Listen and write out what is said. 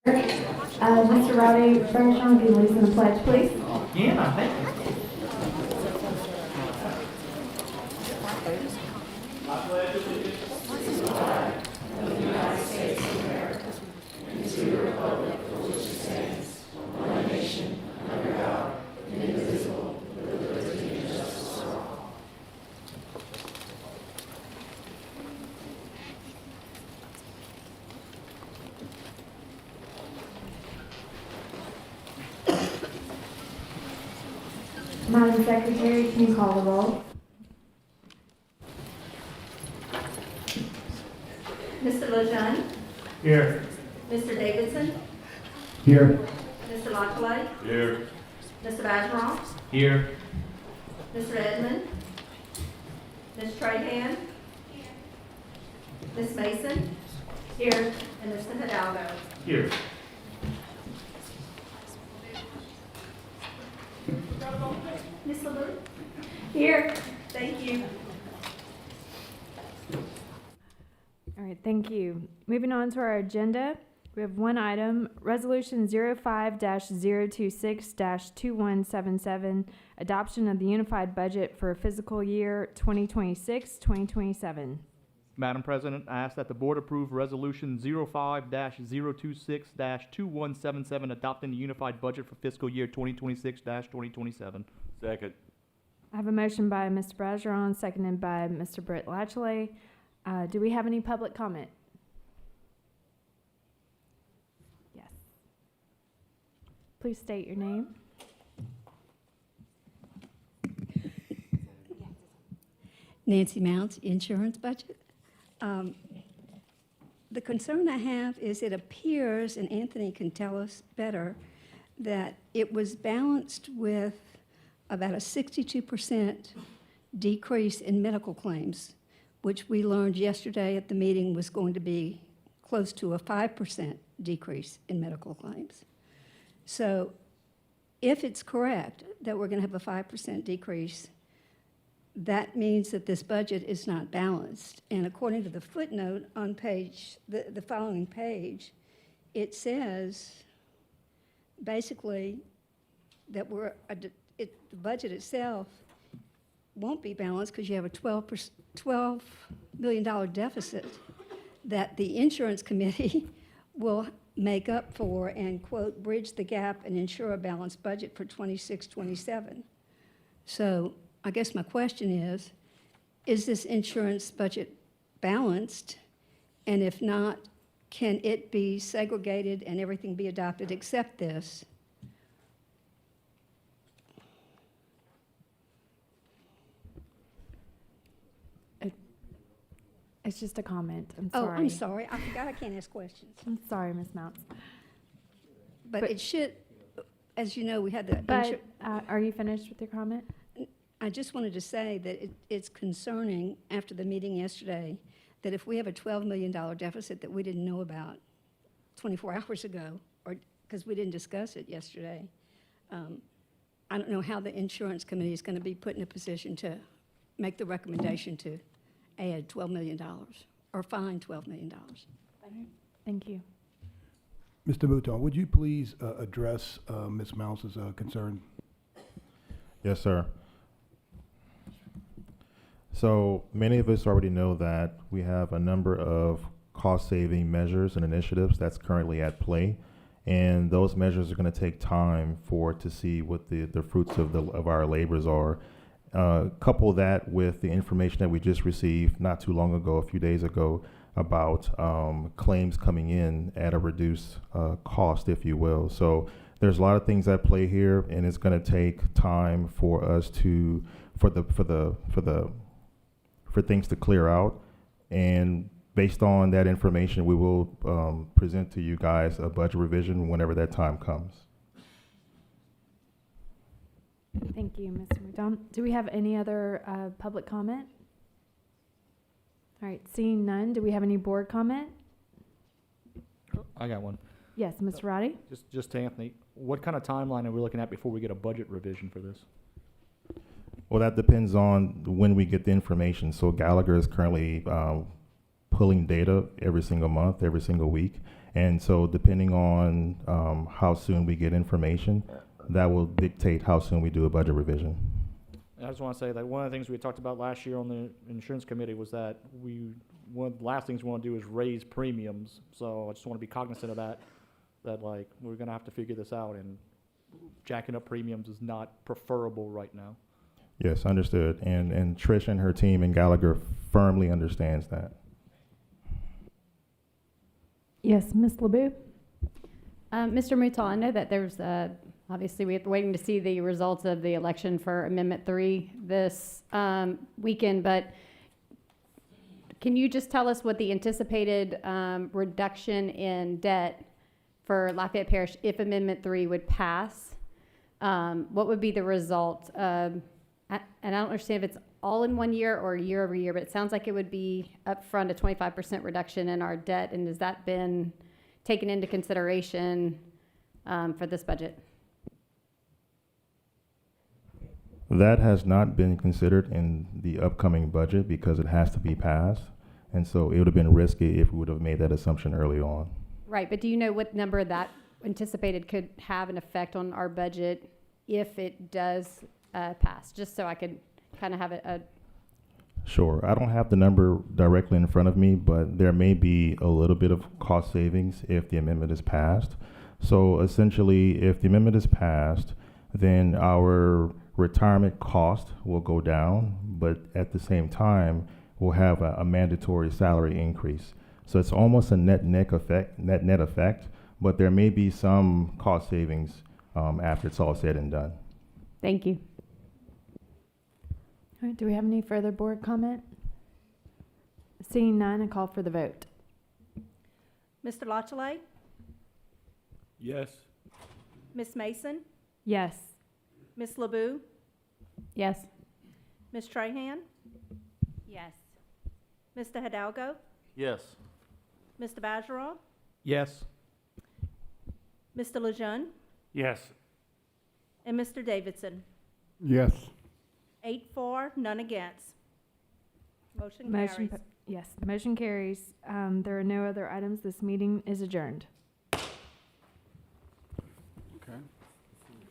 Mr. Rowdy Bergeron, can you lead us in the pledge, please? Again, I think. Madam Secretary, can you call the roll? Mr. Lejeune, Here. Mr. Davidson, Here. Mr. Lafayette, Here. Mr. Bergeron, Here. Mr. Edmond, Ms. Trahan, Ms. Mason, here, and Mr. Hidalgo. Here. Ms. LaBue? Here. Thank you. All right, thank you. Moving on to our agenda, we have one item, Resolution 05-026-2177, adoption of the unified budget for fiscal year 2026-2027. Madam President, I ask that the board approve Resolution 05-026-2177, adopting the unified budget for fiscal year 2026-2027. Second. I have a motion by Mr. Bergeron, seconded by Mr. Britt Latchley. Do we have any public comment? Yes. Please state your name. Nancy Mounts, insurance budget. The concern I have is it appears, and Anthony can tell us better, that it was balanced with about a 62% decrease in medical claims, which we learned yesterday at the meeting was going to be close to a 5% decrease in medical claims. So if it's correct that we're going to have a 5% decrease, that means that this budget is not balanced. And according to the footnote on page, the following page, it says basically that the budget itself won't be balanced because you have a $12 million deficit that the insurance committee will make up for and, quote, bridge the gap and ensure a balanced budget for 26-27. So I guess my question is this insurance budget balanced? And if not, can it be segregated and everything be adopted except this? It's just a comment. I'm Oh, sorry. I'm sorry. I forgot I can't ask questions. I'm sorry, Ms. Mounts. But it should, as you know, we had the. But are you finished with your comment? I just wanted to say that it's concerning after the meeting yesterday that if we have a $12 million deficit that we didn't know about 24 hours ago, or because we didn't discuss it yesterday, I don't know how the insurance committee is going to be put in a position to make the recommendation to add $12 million or fine $12 million. Thank you. Mr. Mouton, would you please address Ms. Mouse's concern? Yes, sir. So many of us already know that we have a number of cost-saving measures and initiatives that's currently at play, and those measures are going to take time to see what the fruits of our labors are. Couple that with the information that we just received not too long ago, a few days ago, about claims coming in at a reduced cost, if you will. So there's a lot of things at play here, and it's going to take time for us for things to clear out. And based on that information, we will present to you guys a budget revision whenever that time comes. Thank you, Mr. Mouton. Do we have any other public comment? All right, seeing none, do we have any board comment? I got one. Yes, Mr. Roddy? Just to Anthony, what kind of timeline are we looking at before we get a budget revision for this? Well, that depends on when we get the information. So Gallagher is currently pulling data every single month, every single week, And so depending on how soon we get information, that will dictate how soon we do a budget revision. I just want to say that one of the things we talked about last year on the insurance committee was that one of the last things we want to do is raise premiums. So I just want to be cognizant of that like we're going to have to figure this out, and jacking up premiums is not preferable right now. Yes, understood. And Trish and her team in Gallagher firmly understands that. Yes, Ms. LeBeau? Mr. Mouton, I know that there's, obviously, we're waiting to see the results of the election for Amendment 3 this weekend, but can you just tell us what the anticipated reduction in debt for Lafayette Parish if Amendment 3 would pass? What would be the result? And I don't understand if it's all in 1 year or year over year, but it sounds like it would be upfront a 25% reduction in our debt. And has that been taken into consideration for this budget? That has not been considered in the upcoming budget because it has to be passed. And so it would have been risky if we would have made that assumption early on. Right, but do you know what number that anticipated could have an effect on our budget if it does pass? Just so I could kind of have a Sure. I don't have the number directly in front of me, but there may be a little bit of cost savings if the amendment is passed. So essentially, if the amendment is passed, then our retirement cost will go down, but at the same time, we'll have a mandatory salary increase. So it's almost a net effect, but there may be some cost savings after it's all said and done. Thank you. All right, do we have any further board comment? Seeing none, I call for the vote. Mr. Lachele, Yes. Miss Mason, Yes. Miss LeBeau, Yes. Miss Trahan, Yes. Mr. Hidalgo, Yes. Mr. Bergeron, Yes. Mr. Lejeune, Yes. and Mr. Davidson. Yes. 8 for, none against. Motion Motion, carries. yes, motion carries. There are no other items. This meeting is adjourned.